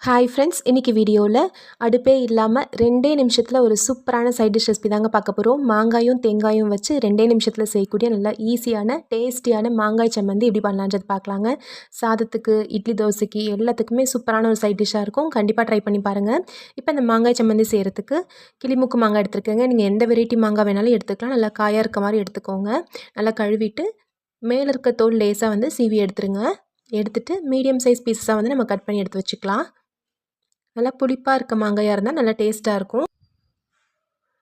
Hi friends, இன்றைக்கி வீடியோவில் அடுப்பே இல்லாமல் 2 நிமிஷத்தில் ஒரு சூப்பரான சைட் டிஷ் ரெசிபி தாங்க பார்க்க போகிறோம். மாங்காயும் தேங்காயும் வச்சு 2 நிமிஷத்தில் செய்யக்கூடிய நல்ல ஈஸியான டேஸ்டியான மாங்காய் சம்மந்தி எப்படி பண்ணலான்றது பார்க்கலாங்க. சாதத்துக்கு, இட்லி தோசைக்கு எல்லாத்துக்குமே சூப்பரான ஒரு சைட் டிஷ்ஷாக இருக்கும். கண்டிப்பாக ட்ரை பண்ணி பாருங்கள். இப்போ இந்த மாங்காய் சம்மந்தி செய்கிறதுக்கு கிளிமுக்கு மாங்காய் எடுத்துருக்கேங்க. நீங்கள் எந்த வெரைட்டி மாங்காய் வேணாலும் எடுத்துக்கலாம். நல்லா காயாக இருக்க மாதிரி எடுத்துக்கோங்க. நல்லா கழுவிட்டு மேலே இருக்க தோல் லேசாக வந்து சீவி எடுத்துருங்க. எடுத்துகிட்டு மீடியம் சைஸ் பீஸஸாக வந்து நம்ம கட் பண்ணி எடுத்து வச்சுக்கலாம். நல்லா புளிப்பாக இருக்க மாங்காயாக இருந்தால் நல்லா டேஸ்ட்டாக இருக்கும்.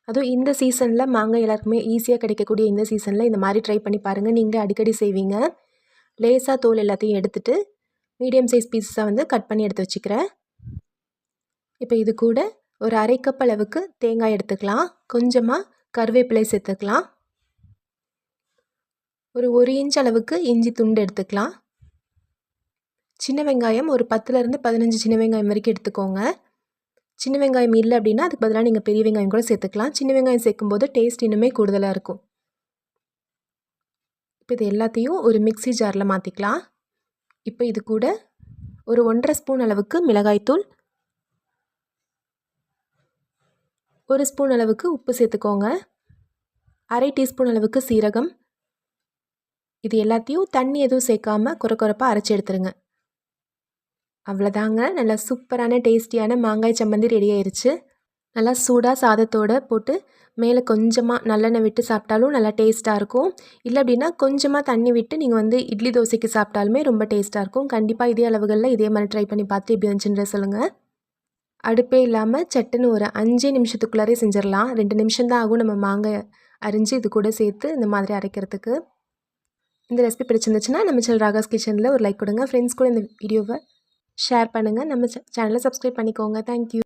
அதுவும் இந்த சீசனில் மாங்காய் எல்லாருக்குமே ஈஸியாக கிடைக்கக்கூடிய இந்த சீசனில் இந்த மாதிரி ட்ரை பண்ணி பாருங்கள். நீங்களே அடிக்கடி செய்வீங்க. லேசாக தோல் எல்லாத்தையும் எடுத்துகிட்டு மீடியம் சைஸ் பீஸஸாக வந்து கட் பண்ணி எடுத்து வச்சுக்கிறேன். இப்போ இது கூட ஒரு 1/2 கப் அளவுக்கு தேங்காய் எடுத்துக்கலாம். கொஞ்சமாக கருவேப்பிலை சேர்த்துக்கலாம். ஒரு 1 இன்ச் அளவுக்கு இஞ்சி துண்டு எடுத்துக்கலாம். சின்ன வெங்காயம் ஒரு 10லேருந்து 15 சின்ன வெங்காயம் வரைக்கும் எடுத்துக்கோங்க. சின்ன வெங்காயம் இல்லை அப்படின்னா அதுக்கு பதிலாக நீங்கள் பெரிய வெங்காயம் கூட சேர்த்துக்கலாம். சின்ன வெங்காயம் சேர்க்கும்போது டேஸ்ட் இன்னுமே கூடுதலாக இருக்கும். இப்போ இது எல்லாத்தையும் ஒரு மிக்ஸி ஜாரில் மாற்றிக்கலாம். இப்போ இது கூட ஒரு 1.5 ஸ்பூன் அளவுக்கு மிளகாய்த்தூள், 1 ஸ்பூன் அளவுக்கு உப்பு சேர்த்துக்கோங்க. 1/2 டீஸ்பூன் அளவுக்கு சீரகம். இது எல்லாத்தையும் தண்ணி எதுவும் சேர்க்காமல் கொரப்பாக அரைச்சி எடுத்துருங்க. அவ்வளோதாங்க, நல்லா சூப்பரான டேஸ்டியான மாங்காய் சம்மந்தி ரெடி ஆயிடுச்சு. நல்லா சூடாக சாதத்தோடு போட்டு மேலே கொஞ்சமாக நல்லெண்ணெய் விட்டு சாப்பிட்டாலும் நல்லா டேஸ்ட்டாக இருக்கும். இல்லை அப்படின்னா கொஞ்சமாக தண்ணி விட்டு நீங்கள் வந்து இட்லி தோசைக்கு சாப்பிட்டாலுமே ரொம்ப டேஸ்ட்டாக இருக்கும். கண்டிப்பாக இதே அளவுகளில் இதே மாதிரி ட்ரை பண்ணி பார்த்து எப்படி வந்துச்சுன்ற சொல்லுங்கள். அடுப்பே இல்லாமல் சட்டுன்னு ஒரு 5 நிமிஷத்துக்குள்ளாரே செஞ்சிடலாம். 2 நிமிஷம் தான் ஆகும் நம்ம மாங்காய் அரிஞ்சு இது கூட சேர்த்து இந்த மாதிரி அரைக்கிறதுக்கு. இந்த ரெசிபி பிடிச்சிருந்துச்சுன்னா நம்ம சேனல் ராகாஸ் கிச்சனில் ஒரு லைக் கொடுங்க. ஃப்ரெண்ட்ஸ் கூட இந்த வீடியோவை ஷேர் பண்ணுங்கள். நம்ம சேனலை சப்ஸ்கிரைப் பண்ணிக்கோங்க. தேங்க்யூ.